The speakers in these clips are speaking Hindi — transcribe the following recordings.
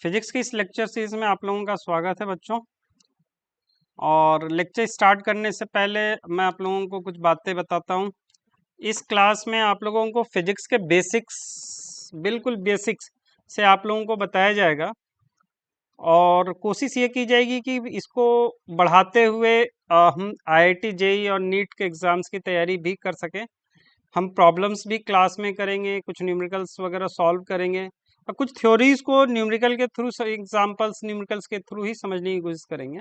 फिजिक्स की इस लेक्चर सीरीज में आप लोगों का स्वागत है बच्चों। और लेक्चर स्टार्ट करने से पहले मैं आप लोगों को कुछ बातें बताता हूँ। इस क्लास में आप लोगों को फिजिक्स के बेसिक्स, बिल्कुल बेसिक्स से आप लोगों को बताया जाएगा और कोशिश ये की जाएगी कि इसको बढ़ाते हुए हम आईआईटी जेईई और नीट के एग्ज़ाम्स की तैयारी भी कर सकें। हम प्रॉब्लम्स भी क्लास में करेंगे, कुछ न्यूमेरिकल्स वगैरह सॉल्व करेंगे और कुछ थ्योरीज को न्यूमेरिकल के थ्रू, एग्जांपल्स न्यूमेरिकल्स के थ्रू ही समझने की कोशिश करेंगे।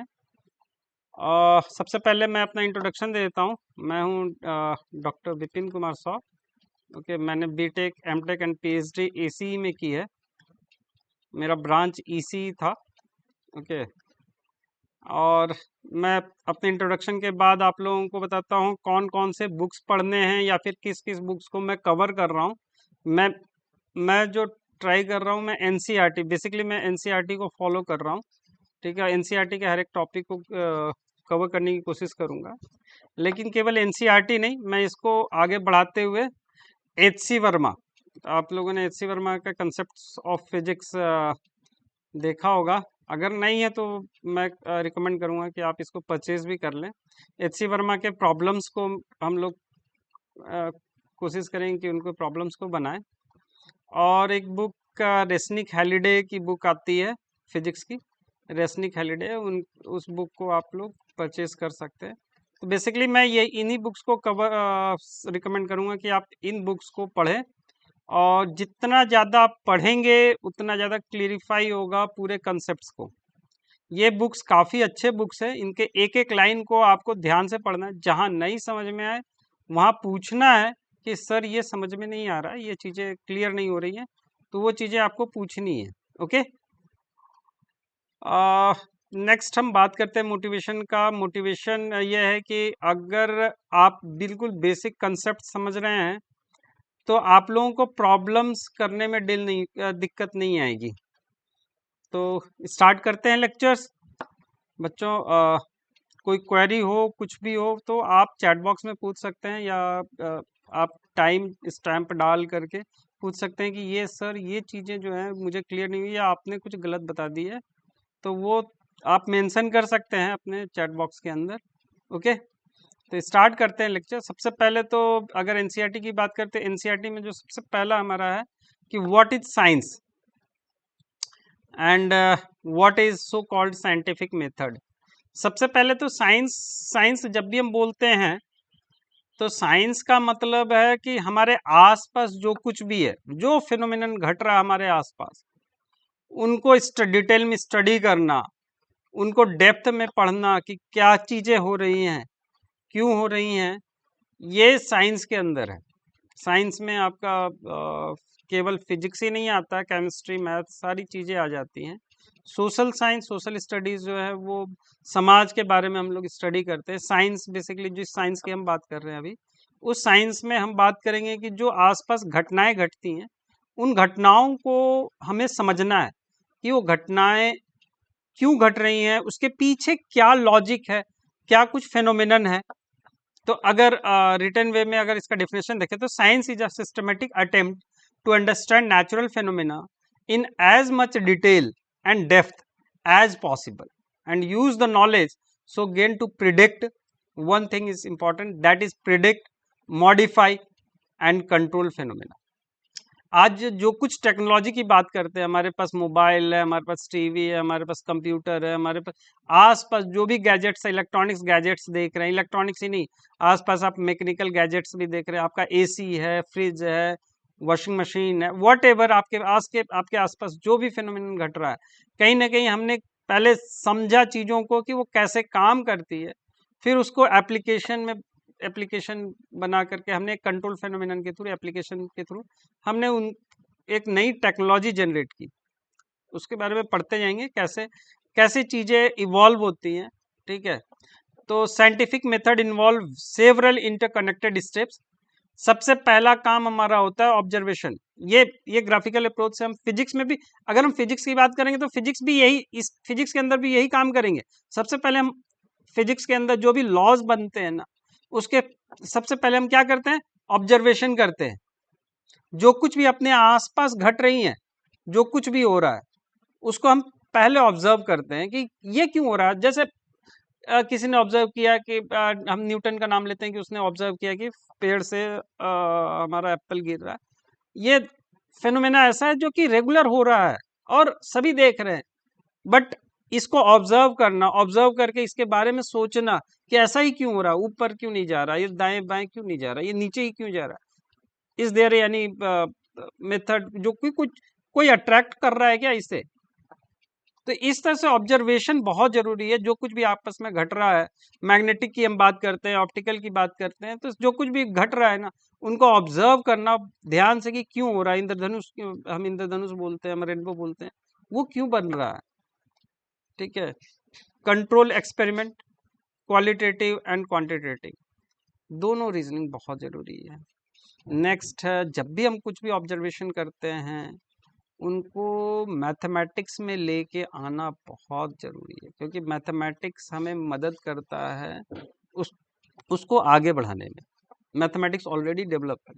सबसे पहले मैं अपना इंट्रोडक्शन दे देता हूँ। मैं हूँ डॉक्टर विपिन कुमार साव। ओके, मैंने BTech, MTech and PhD ACE में की है। मेरा ब्रांच ईसीई था। ओके, और मैं अपने इंट्रोडक्शन के बाद आप लोगों को बताता हूँ कौन कौन से बुक्स पढ़ने हैं या फिर किस किस बुक्स को मैं कवर कर रहा हूँ। मैं जो ट्राई कर रहा हूँ, मैं एनसीईआरटी, बेसिकली मैं एनसीईआरटी को फॉलो कर रहा हूँ। ठीक है, एनसीईआरटी के हर एक टॉपिक को कवर करने की कोशिश करूँगा, लेकिन केवल एनसीईआरटी नहीं, मैं इसको आगे बढ़ाते हुए एचसी वर्मा, आप लोगों ने एचसी वर्मा का कंसेप्ट्स ऑफ फिजिक्स देखा होगा। अगर नहीं है तो मैं रिकमेंड करूँगा कि आप इसको परचेज भी कर लें। एचसी वर्मा के प्रॉब्लम्स को हम लोग कोशिश करेंगे कि उनको प्रॉब्लम्स को बनाएं। और एक बुक का रेसनिक हैलिडे की बुक आती है फिजिक्स की, रेसनिक हैलिडे, उन उस बुक को आप लोग परचेज कर सकते हैं। तो बेसिकली मैं ये इन्हीं बुक्स को कवर रिकमेंड करूँगा कि आप इन बुक्स को पढ़ें, और जितना ज़्यादा आप पढ़ेंगे उतना ज़्यादा क्लियरिफाई होगा पूरे कंसेप्ट्स को। ये बुक्स काफ़ी अच्छे बुक्स है, इनके एक एक लाइन को आपको ध्यान से पढ़ना है। जहाँ नहीं समझ में आए वहाँ पूछना है कि सर ये समझ में नहीं आ रहा है, ये चीज़ें क्लियर नहीं हो रही हैं, तो वो चीज़ें आपको पूछनी है। ओके, नेक्स्ट हम बात करते हैं मोटिवेशन का। मोटिवेशन ये है कि अगर आप बिल्कुल बेसिक कंसेप्ट समझ रहे हैं तो आप लोगों को प्रॉब्लम्स करने में दिक्कत नहीं आएगी। तो स्टार्ट करते हैं लेक्चर्स बच्चों। कोई क्वेरी हो, कुछ भी हो, तो आप चैट बॉक्स में पूछ सकते हैं, या आप टाइम स्टैम्प डाल करके पूछ सकते हैं कि ये सर ये चीज़ें जो हैं मुझे क्लियर नहीं हुई या आपने कुछ गलत बता दी है, तो वो आप मेंशन कर सकते हैं अपने चैट बॉक्स के अंदर। ओके, तो स्टार्ट करते हैं लेक्चर। सबसे पहले तो अगर एनसीईआरटी की बात करते हैं, एनसीईआरटी में जो सबसे पहला हमारा है कि what is science and what is so called scientific method. सबसे पहले तो साइंस, साइंस जब भी हम बोलते हैं तो साइंस का मतलब है कि हमारे आसपास जो कुछ भी है, जो फिनोमिनन घट रहा है हमारे आसपास, उनको डिटेल में स्टडी करना, उनको डेप्थ में पढ़ना कि क्या चीज़ें हो रही हैं, क्यों हो रही हैं, ये साइंस के अंदर है। साइंस में आपका केवल फिजिक्स ही नहीं आता, केमिस्ट्री, मैथ, सारी चीज़ें आ जाती हैं। सोशल साइंस, सोशल स्टडीज़ जो है वो समाज के बारे में हम लोग स्टडी करते हैं। साइंस बेसिकली जिस साइंस की हम बात कर रहे हैं अभी, उस साइंस में हम बात करेंगे कि जो आसपास घटनाएं घटती हैं, उन घटनाओं को हमें समझना है कि वो घटनाएं क्यों घट रही हैं, उसके पीछे क्या लॉजिक है, क्या कुछ फेनोमेनन है। तो अगर रिटर्न वे में अगर इसका डेफिनेशन देखें तो science is a systematic attempt to understand natural phenomena in as much detail and depth as possible and use the knowledge so gain to predict, one thing is important, that is predict, modify and control phenomena. आज जो कुछ टेक्नोलॉजी की बात करते हैं, हमारे पास मोबाइल है, हमारे पास टीवी है, हमारे पास कंप्यूटर है, हमारे पास आसपास जो भी गैजेट्स है, इलेक्ट्रॉनिक्स गैजेट्स देख रहे हैं, इलेक्ट्रॉनिक्स ही नहीं, आसपास आप मैकेनिकल गैजेट्स भी देख रहे हैं, आपका एसी है, फ्रिज है, वॉशिंग मशीन है, वॉट एवर आपके आसपास जो भी फिनोमिनन घट रहा है, कहीं ना कहीं हमने पहले समझा चीज़ों को कि वो कैसे काम करती है, फिर उसको एप्लीकेशन बना करके हमने कंट्रोल फेनोमेनन के थ्रू, एप्लीकेशन के थ्रू हमने उन एक नई टेक्नोलॉजी जनरेट की। उसके बारे में पढ़ते जाएंगे कैसे कैसे चीज़ें इवॉल्व होती हैं। ठीक है, तो scientific method involve several interconnected steps. सबसे पहला काम हमारा होता है ऑब्जर्वेशन। ये ग्राफिकल अप्रोच से हम फिजिक्स में भी, अगर हम फिजिक्स की बात करेंगे तो फिजिक्स भी यही, इस फिजिक्स के अंदर भी यही काम करेंगे। सबसे पहले हम फिजिक्स के अंदर जो भी लॉज बनते हैं ना, उसके सबसे पहले हम क्या करते हैं, ऑब्जर्वेशन करते हैं। जो कुछ भी अपने आसपास घट रही हैं, जो कुछ भी हो रहा है, उसको हम पहले ऑब्जर्व करते हैं कि ये क्यों हो रहा है। जैसे किसी ने ऑब्जर्व किया कि हम न्यूटन का नाम लेते हैं कि उसने ऑब्जर्व किया कि पेड़ से हमारा एप्पल गिर रहा है। ये फेनोमेना ऐसा है जो कि रेगुलर हो रहा है और सभी देख रहे हैं, बट इसको ऑब्जर्व करना, ऑब्जर्व करके इसके बारे में सोचना कि ऐसा ही क्यों हो रहा है, ऊपर क्यों नहीं जा रहा, ये दाएं बाएं क्यों नहीं जा रहा, ये नीचे ही क्यों जा रहा है, इज देयर यानी मेथड जो कुछ कोई अट्रैक्ट कर रहा है क्या इसे। तो इस तरह से ऑब्जर्वेशन बहुत जरूरी है। जो कुछ भी आपस में घट रहा है, मैग्नेटिक की हम बात करते हैं, ऑप्टिकल की बात करते हैं, तो जो कुछ भी घट रहा है ना, उनको ऑब्जर्व करना ध्यान से कि क्यों हो रहा है। इंद्रधनुष, हम इंद्रधनुष बोलते हैं, हम रेनबो बोलते हैं, वो क्यों बन रहा है। ठीक है। Control experiment, qualitative and quantitative, दोनों रीजनिंग बहुत जरूरी है। नेक्स्ट है, जब भी हम कुछ भी ऑब्जर्वेशन करते हैं उनको मैथमेटिक्स में लेके आना बहुत ज़रूरी है, क्योंकि मैथमेटिक्स हमें मदद करता है उसको आगे बढ़ाने में। मैथमेटिक्स ऑलरेडी डेवलप है,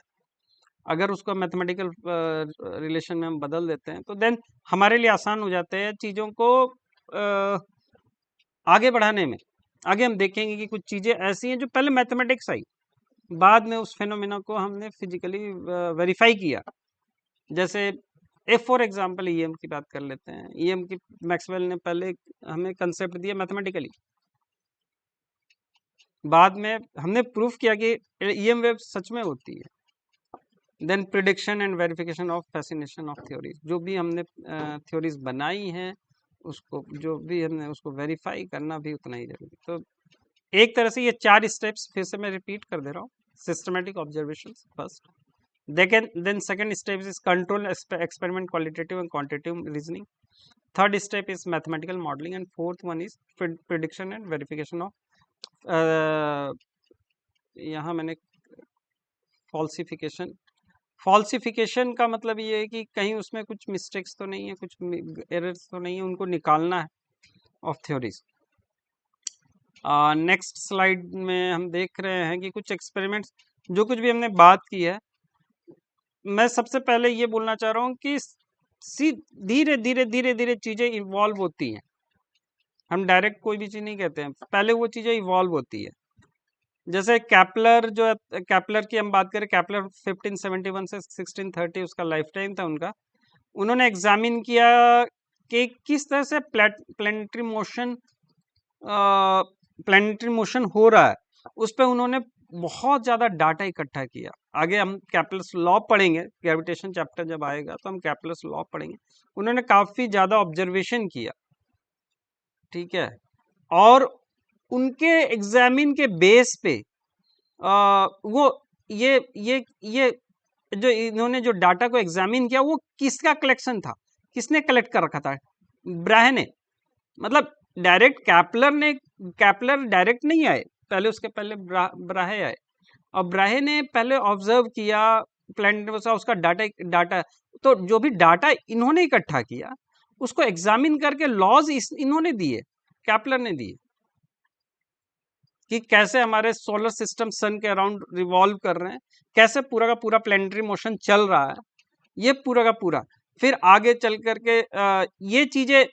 अगर उसको मैथमेटिकल रिलेशन में हम बदल देते हैं तो देन हमारे लिए आसान हो जाते हैं चीज़ों को आगे बढ़ाने में। आगे हम देखेंगे कि कुछ चीज़ें ऐसी हैं जो पहले मैथमेटिक्स आई, बाद में उस फेनोमेना को हमने फिजिकली वेरीफाई किया। जैसे फॉर एग्जाम्पल ईएम की बात कर लेते हैं। ईएम की मैक्सवेल ने पहले हमें कंसेप्ट दिया मैथमेटिकली, बाद में हमने प्रूफ किया कि ईएम वेव सच में होती है। Then prediction and verification of fascination of theories, जो भी हमने थ्योरीज बनाई हैं उसको, जो भी हमने उसको वेरीफाई करना भी उतना ही जरूरी। तो एक तरह से ये 4 स्टेप्स फिर से मैं रिपीट कर दे रहा हूँ। Systematic observation first, then second step is control experiment, qualitative and quantitative reasoning. Third step is mathematical modeling, and fourth one is prediction and verification of यहाँ मैंने फॉल्सिफिकेशन का मतलब ये है कि कहीं उसमें कुछ मिस्टेक्स तो नहीं है, कुछ एरर्स तो नहीं है, उनको निकालना है ऑफ थ्योरीज। नेक्स्ट स्लाइड में हम देख रहे हैं कि कुछ एक्सपेरिमेंट्स, जो कुछ भी हमने बात की है, मैं सबसे पहले ये बोलना चाह रहा हूँ कि धीरे धीरे धीरे धीरे चीजें इवॉल्व होती हैं। हम डायरेक्ट कोई भी चीज नहीं कहते हैं, पहले वो चीजें इवॉल्व होती है। जैसे कैपलर, जो कैपलर की हम बात करें, कैपलर 1571 से 1630 उसका लाइफ टाइम था उनका। उन्होंने एग्जामिन किया कि किस तरह से प्लैनेटरी मोशन हो रहा है। उस पर उन्होंने बहुत ज्यादा डाटा इकट्ठा किया। आगे हम कैपलर्स लॉ पढ़ेंगे, ग्रेविटेशन चैप्टर जब आएगा तो हम कैपलर्स लॉ पढ़ेंगे। उन्होंने काफी ज्यादा ऑब्जर्वेशन किया, ठीक है, और उनके एग्जामिन के बेस पे वो ये जो इन्होंने जो डाटा को एग्जामिन किया, वो किसका कलेक्शन था, किसने कलेक्ट कर रखा था? ब्राहे ने। मतलब डायरेक्ट कैपलर डायरेक्ट नहीं आए, पहले उसके पहले ब्राहे आए, और ब्राहे ने पहले ऑब्जर्व किया प्लैनेट, उसका डाटा तो जो भी डाटा इन्होंने इकट्ठा किया उसको एग्जामिन करके लॉज इन्होंने दिए, कैपलर ने दिए, कि कैसे हमारे सोलर सिस्टम सन के अराउंड रिवॉल्व कर रहे हैं, कैसे पूरा का पूरा प्लैनेटरी मोशन चल रहा है, ये पूरा का पूरा। फिर आगे चल करके ये चीजें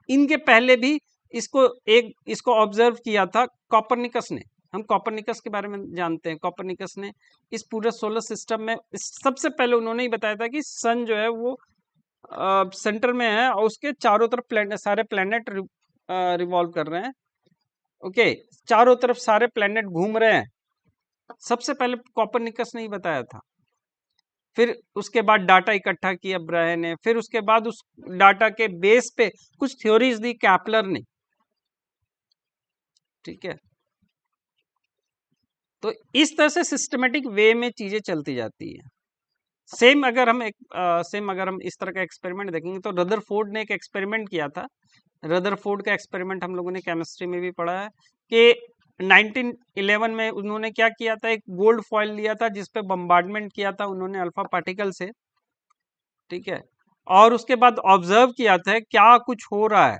इनके पहले भी इसको ऑब्जर्व किया था कॉपरनिकस ने। हम कॉपरनिकस के बारे में जानते हैं। कॉपरनिकस ने इस पूरे सोलर सिस्टम में सबसे पहले उन्होंने ही बताया था कि सन जो है वो सेंटर में है और उसके चारों तरफ सारे प्लैनेट रिवॉल्व कर रहे हैं। ओके, चारों तरफ सारे प्लैनेट घूम रहे हैं, सबसे पहले कॉपरनिकस ने ही बताया था। फिर उसके बाद डाटा इकट्ठा किया ब्राहे ने, फिर उसके बाद उस डाटा के बेस पे कुछ थ्योरीज दी कैपलर ने, ठीक है। तो इस तरह से सिस्टमेटिक वे में चीजें चलती जाती है। सेम अगर हम इस तरह का एक्सपेरिमेंट देखेंगे तो रदरफोर्ड ने एक एक्सपेरिमेंट किया था। रदरफोर्ड का एक्सपेरिमेंट हम लोगों ने केमिस्ट्री में भी पढ़ा है कि 1911 में उन्होंने क्या किया था, एक गोल्ड फॉइल लिया था जिसपे बम्बार्डमेंट किया था उन्होंने अल्फा पार्टिकल से, ठीक है, और उसके बाद ऑब्जर्व किया था क्या कुछ हो रहा है।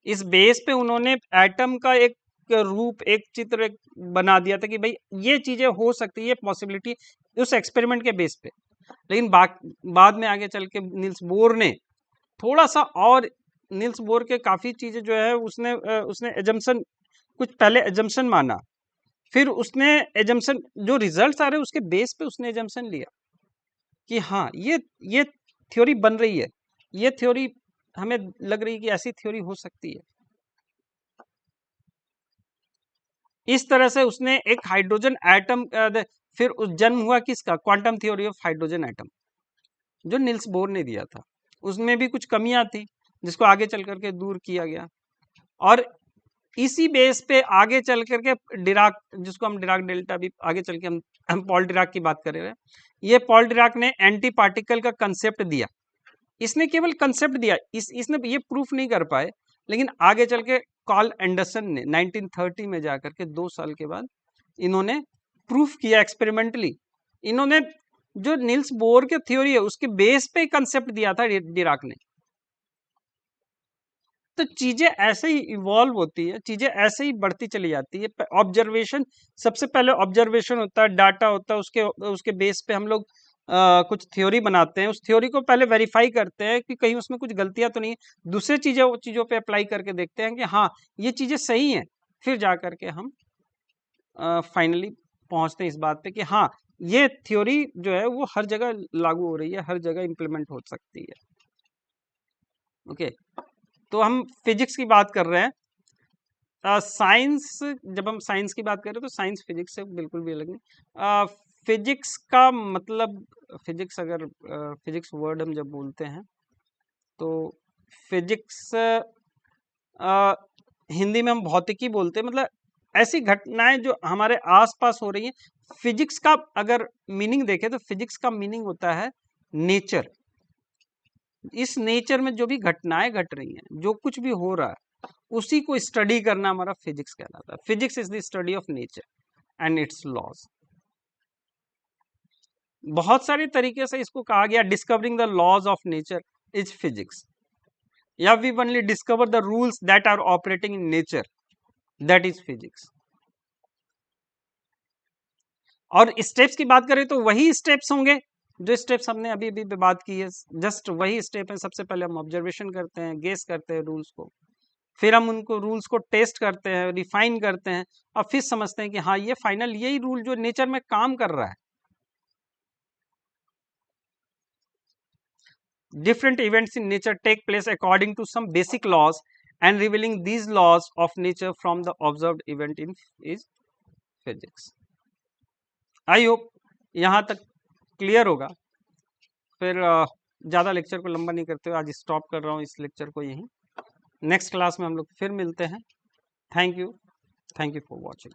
इस बेस पे उन्होंने एटम का एक रूप, एक चित्र बना दिया था कि भाई ये चीजें हो सकती है, ये पॉसिबिलिटी, उस एक्सपेरिमेंट के बेस पे। लेकिन बाद में आगे चल के नील्स बोर ने, थोड़ा सा और नील्स बोर के काफी चीजें जो है उसने एजम्पशन, कुछ पहले एजम्पशन माना, फिर उसने एजम्पशन जो रिजल्ट्स आ रहे हैं उसके बेस पे उसने एजम्पशन लिया कि हाँ ये थ्योरी बन रही है, ये थ्योरी हमें लग रही है कि ऐसी थ्योरी हो सकती है। इस तरह से उसने एक हाइड्रोजन एटम, फिर उस जन्म हुआ किसका, quantum theory of hydrogen atom, जो नील्स बोर ने दिया था। उसमें भी कुछ कमियां थी जिसको आगे चल करके दूर किया गया, और इसी बेस पे आगे चल करके डिराक, जिसको हम डिराक डेल्टा भी आगे चल के हम पॉल डिराक की बात कर रहे हैं, ये पॉल डिराक ने एंटी पार्टिकल का कंसेप्ट दिया। इसने केवल कंसेप्ट दिया, इसने ये प्रूफ नहीं कर पाए, लेकिन आगे चल के कार्ल एंडरसन ने 1930 में जाकर के 2 साल के बाद इन्होंने प्रूफ किया एक्सपेरिमेंटली। इन्होंने जो नील्स बोर के थ्योरी है उसके बेस पे कंसेप्ट दिया था डिराक ने। तो चीजें ऐसे ही इवॉल्व होती है, चीजें ऐसे ही बढ़ती चली जाती है। ऑब्जर्वेशन, सबसे पहले ऑब्जर्वेशन होता है, डाटा होता है, उसके बेस पे हम लोग कुछ थ्योरी बनाते हैं, उस थ्योरी को पहले वेरीफाई करते हैं कि कहीं उसमें कुछ गलतियां तो नहीं है, दूसरे चीजों पे अप्लाई करके देखते हैं कि हाँ ये चीजें सही हैं, फिर जा करके हम फाइनली पहुंचते हैं इस बात पे कि हाँ ये थ्योरी जो है वो हर जगह लागू हो रही है, हर जगह इंप्लीमेंट हो सकती है। ओके, तो हम फिजिक्स की बात कर रहे हैं। साइंस, जब हम साइंस की बात करें तो साइंस फिजिक्स से बिल्कुल भी अलग नहीं। फिजिक्स का मतलब, फिजिक्स अगर फिजिक्स वर्ड हम जब बोलते हैं तो फिजिक्स हिंदी में हम भौतिकी बोलते हैं, मतलब ऐसी घटनाएं जो हमारे आसपास हो रही हैं। फिजिक्स का अगर मीनिंग देखें तो फिजिक्स का मीनिंग होता है नेचर। इस नेचर में जो भी घटनाएं घट रही हैं, जो कुछ भी हो रहा है, उसी को स्टडी करना हमारा फिजिक्स कहलाता है। Physics is the study of nature and its laws. बहुत सारे तरीके से इसको कहा गया, discovering the laws of nature is physics, या we only discover the rules that are operating in nature, that is physics. और स्टेप्स की बात करें तो वही स्टेप्स होंगे जो स्टेप्स हमने अभी अभी बात की है, जस्ट वही स्टेप है। सबसे पहले हम ऑब्जर्वेशन करते हैं, गेस करते हैं रूल्स को, फिर हम उनको रूल्स को टेस्ट करते हैं, रिफाइन करते हैं, और फिर समझते हैं कि हाँ ये फाइनल यही रूल जो नेचर में काम कर रहा है। Different events in nature take place according to some basic laws, and revealing these laws of nature from the observed event in is physics. I hope यहाँ तक क्लियर होगा। फिर ज़्यादा लेक्चर को लंबा नहीं करते हुए आज स्टॉप कर रहा हूँ इस लेक्चर को यहीं। नेक्स्ट क्लास में हम लोग फिर मिलते हैं। Thank you for watching.